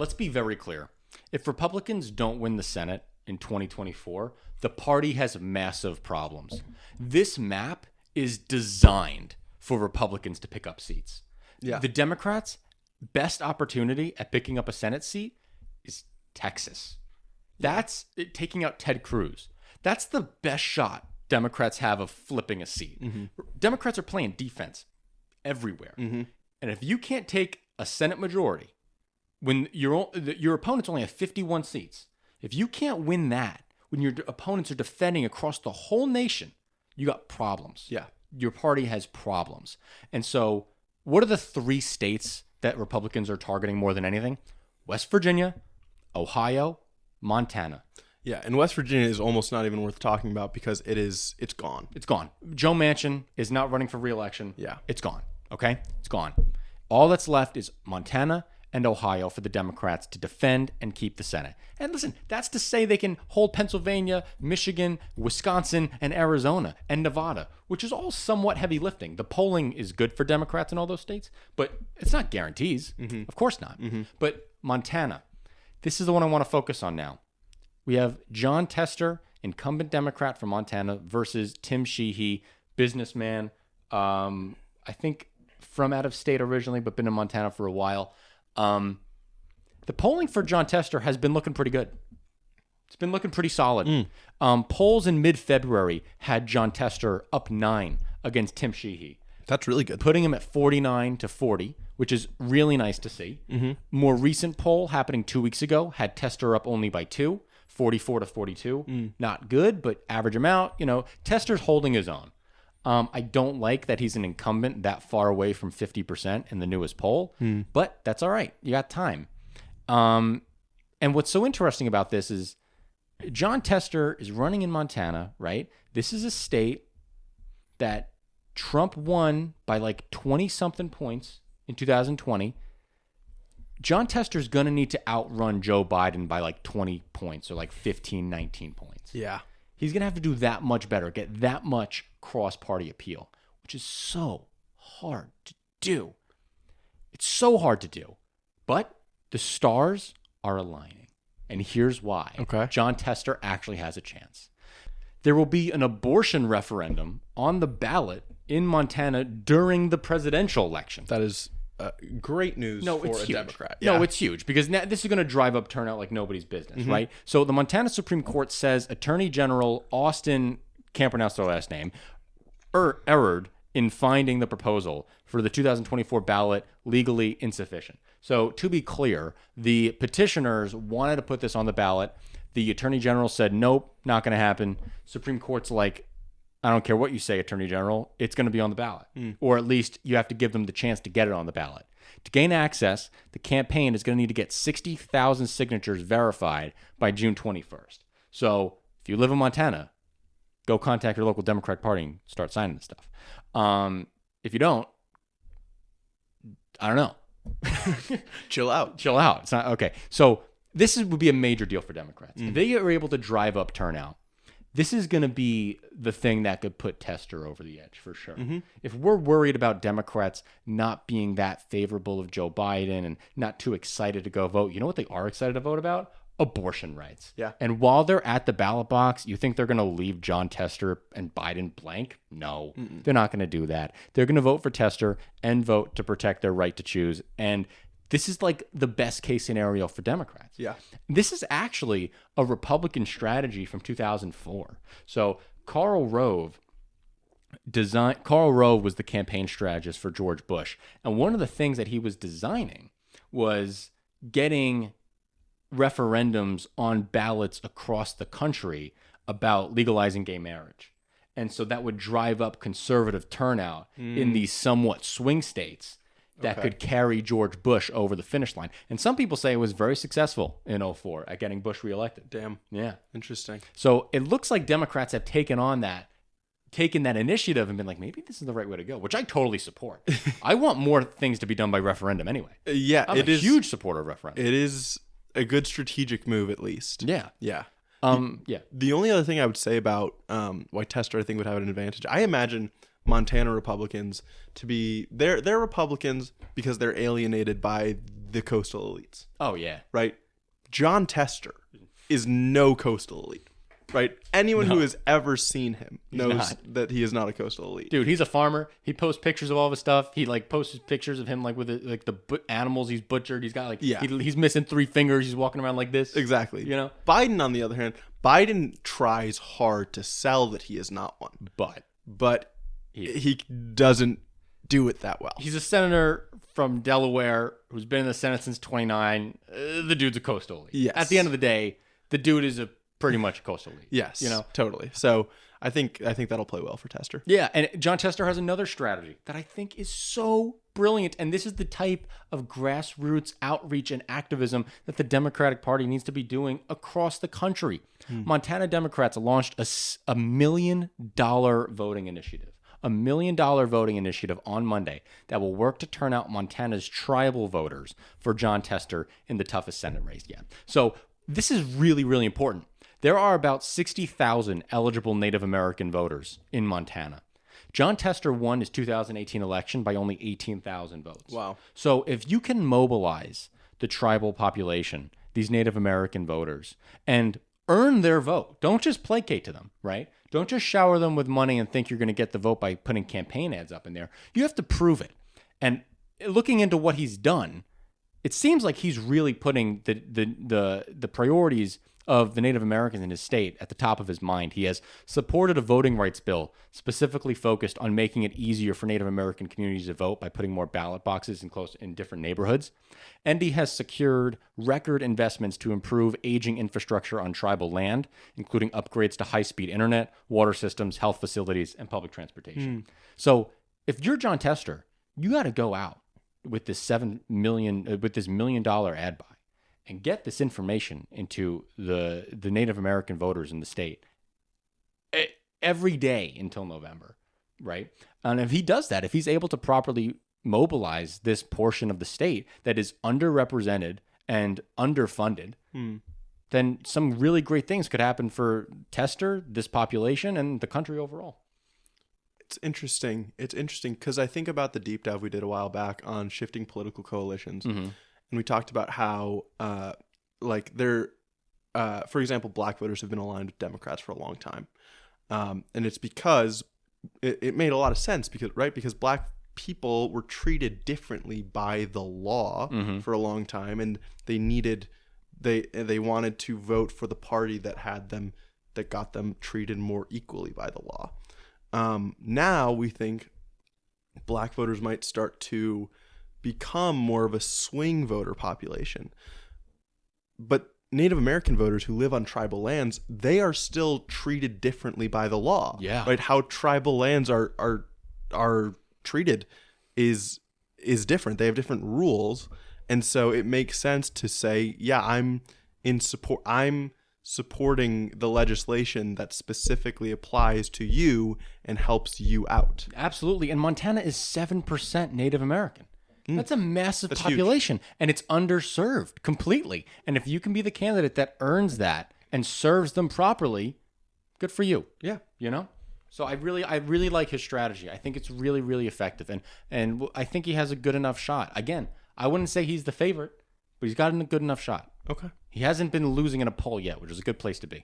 let's be very clear. If Republicans don't win the Senate in 2024, the party has massive problems. This map is designed for Republicans to pick up seats. Yeah. The Democrats' best opportunity at picking up a Senate seat is Texas. That's taking out Ted Cruz. That's the best shot Democrats have of flipping a seat. Mm-hmm. Democrats are playing defense everywhere. Mm-hmm. And if you can't take a Senate majority when your opponents only have 51 seats, if you can't win that, when your opponents are defending across the whole nation, you got problems. Yeah. Your party has problems. And so what are the 3 states that Republicans are targeting more than anything? West Virginia, Ohio, Montana. Yeah, and West Virginia is almost not even worth talking about because it's gone. It's gone. Joe Manchin is not running for re-election. Yeah. It's gone. Okay? It's gone. All that's left is Montana and Ohio for the Democrats to defend and keep the Senate. And listen, that's to say they can hold Pennsylvania, Michigan, Wisconsin, and Arizona, and Nevada, which is all somewhat heavy lifting. The polling is good for Democrats in all those states, but it's not guarantees. Mm-hmm. Of course not. Mm-hmm. But Montana, this is the one I want to focus on now. We have Jon Tester, incumbent Democrat from Montana, versus Tim Sheehy, businessman, I think from out of state originally, but been in Montana for a while. The polling for Jon Tester has been looking pretty good. It's been looking pretty solid. Polls in mid-February had Jon Tester up 9 against Tim Sheehy. That's really good. Putting him at 49-40, which is really nice to see. Mm-hmm. More recent poll happening 2 weeks ago had Tester up only by 2, 44-42. Not good, but average him out. Tester's holding his own. I don't like that he's an incumbent that far away from 50% in the newest poll, but that's all right. You got time. And what's so interesting about this is Jon Tester is running in Montana, right? This is a state that Trump won by like 20-something points in 2020. Jon Tester's going to need to outrun Joe Biden by like 20 points or like 15, 19 points. Yeah. He's going to have to do that much better, get that much cross-party appeal, which is so hard to do. It's so hard to do. But the stars are aligning. And here's why. Okay. Jon Tester actually has a chance. There will be an abortion referendum on the ballot in Montana during the presidential election. That is great news for a Democrat. Yeah. No, it's huge because now this is going to drive up turnout like nobody's business, right? So the Montana Supreme Court says Attorney General Austin, can't pronounce their last name, erred in finding the proposal for the 2024 ballot legally insufficient. So to be clear, the petitioners wanted to put this on the ballot. The Attorney General said, nope, not going to happen. Supreme Court's like, I don't care what you say, Attorney General, it's going to be on the ballot. Or at least you have to give them the chance to get it on the ballot. To gain access, the campaign is going to need to get 60,000 signatures verified by June 21st. So if you live in Montana, go contact your local Democratic Party and start signing this stuff. If you don't, I don't know. Chill out. It's not okay. So this would be a major deal for Democrats. If they are able to drive up turnout, this is going to be the thing that could put Tester over the edge for sure. If we're worried about Democrats not being that favorable of Joe Biden and not too excited to go vote, you know what they are excited to vote about? Abortion rights. Yeah. And while they're at the ballot box, you think they're going to leave Jon Tester and Biden blank? No, they're not going to do that. They're going to vote for Tester and vote to protect their right to choose. And this is like the best case scenario for Democrats. Yeah. This is actually a Republican strategy from 2004. So Karl Rove was the campaign strategist for George Bush. And one of the things that he was designing was getting referendums on ballots across the country about legalizing gay marriage. And so that would drive up conservative turnout in these somewhat swing states that could carry George Bush over the finish line. And some people say it was very successful in 2004 at getting Bush reelected. Damn. Yeah. Interesting. So it looks like Democrats have taken that initiative and been like, maybe this is the right way to go, which I totally support. I want more things to be done by referendum anyway. Yeah. I'm a huge supporter of referendum. It is a good strategic move, at least. Yeah. Yeah. Yeah. The only other thing I would say about why Tester, I think, would have an advantage, I imagine Montana Republicans to be they're Republicans because they're alienated by the coastal elites, Oh yeah. right? Jon Tester is no coastal elite, right? Anyone who has ever seen him knows not. that he is not a coastal elite. Dude, he's a farmer. He posts pictures of all of his stuff. He posts pictures of him with animals he's butchered. He's got he's missing 3 fingers. He's walking around like this. Exactly. You know? Biden, on the other hand, Biden tries hard to sell that he is not one, but he doesn't do it that well. He's a senator from Delaware who's been in the Senate since 29. The dude's a coastal elite. Yes. At the end of the day, the dude is pretty much a coastal elite. Yes. Totally. So I think that'll play well for Tester. Yeah, and Jon Tester has another strategy that I think is so brilliant, and this is the type of grassroots outreach and activism that the Democratic Party needs to be doing across the country. Montana Democrats launched a $1 million voting initiative. $1 million voting initiative on Monday that will work to turn out Montana's tribal voters for Jon Tester in the toughest Senate race yet. So this is really, really important. There are about 60,000 eligible Native American voters in Montana. Jon Tester won his 2018 election by only 18,000 votes. Wow. So if you can mobilize the tribal population, these Native American voters, and earn their vote, don't just placate to them, right? Don't just shower them with money and think you're going to get the vote by putting campaign ads up in there. You have to prove it. And looking into what he's done, it seems like he's really putting the priorities of the Native Americans in his state at the top of his mind. He has supported a voting rights bill specifically focused on making it easier for Native American communities to vote by putting more ballot boxes in different neighborhoods. And he has secured record investments to improve aging infrastructure on tribal land, including upgrades to high-speed internet, water systems, health facilities, and public transportation. So if you're Jon Tester, you got to go out with this $1 million ad buy and get this information into the Native American voters in the state every day until November, right? And if he does that, if he's able to properly mobilize this portion of the state that is underrepresented and underfunded, then some really great things could happen for Tester, this population, and the country overall. It's interesting. It's interesting because I think about the deep dive we did a while back on shifting political coalitions. And we talked about how, for example, black voters have been aligned with Democrats for a long time. And it's because it made a lot of sense because black people were treated differently by the law for a long time. And they wanted to vote for the party that got them treated more equally by the law. Now we think black voters might start to become more of a swing voter population. But Native American voters who live on tribal lands, they are still treated differently by the law. Yeah. Right? How tribal lands are treated is different. They have different rules. And so it makes sense to say, yeah, I'm supporting the legislation that specifically applies to you and helps you out. Absolutely. And Montana is 7% Native American. That's a massive population, huge. And it's underserved completely. And if you can be the candidate that earns that and serves them properly, good for you. Yeah. So I really like his strategy. I think it's really, really effective. And I think he has a good enough shot. Again, I wouldn't say he's the favorite, but he's got a good enough shot. Okay. He hasn't been losing in a poll yet, which is a good place to be.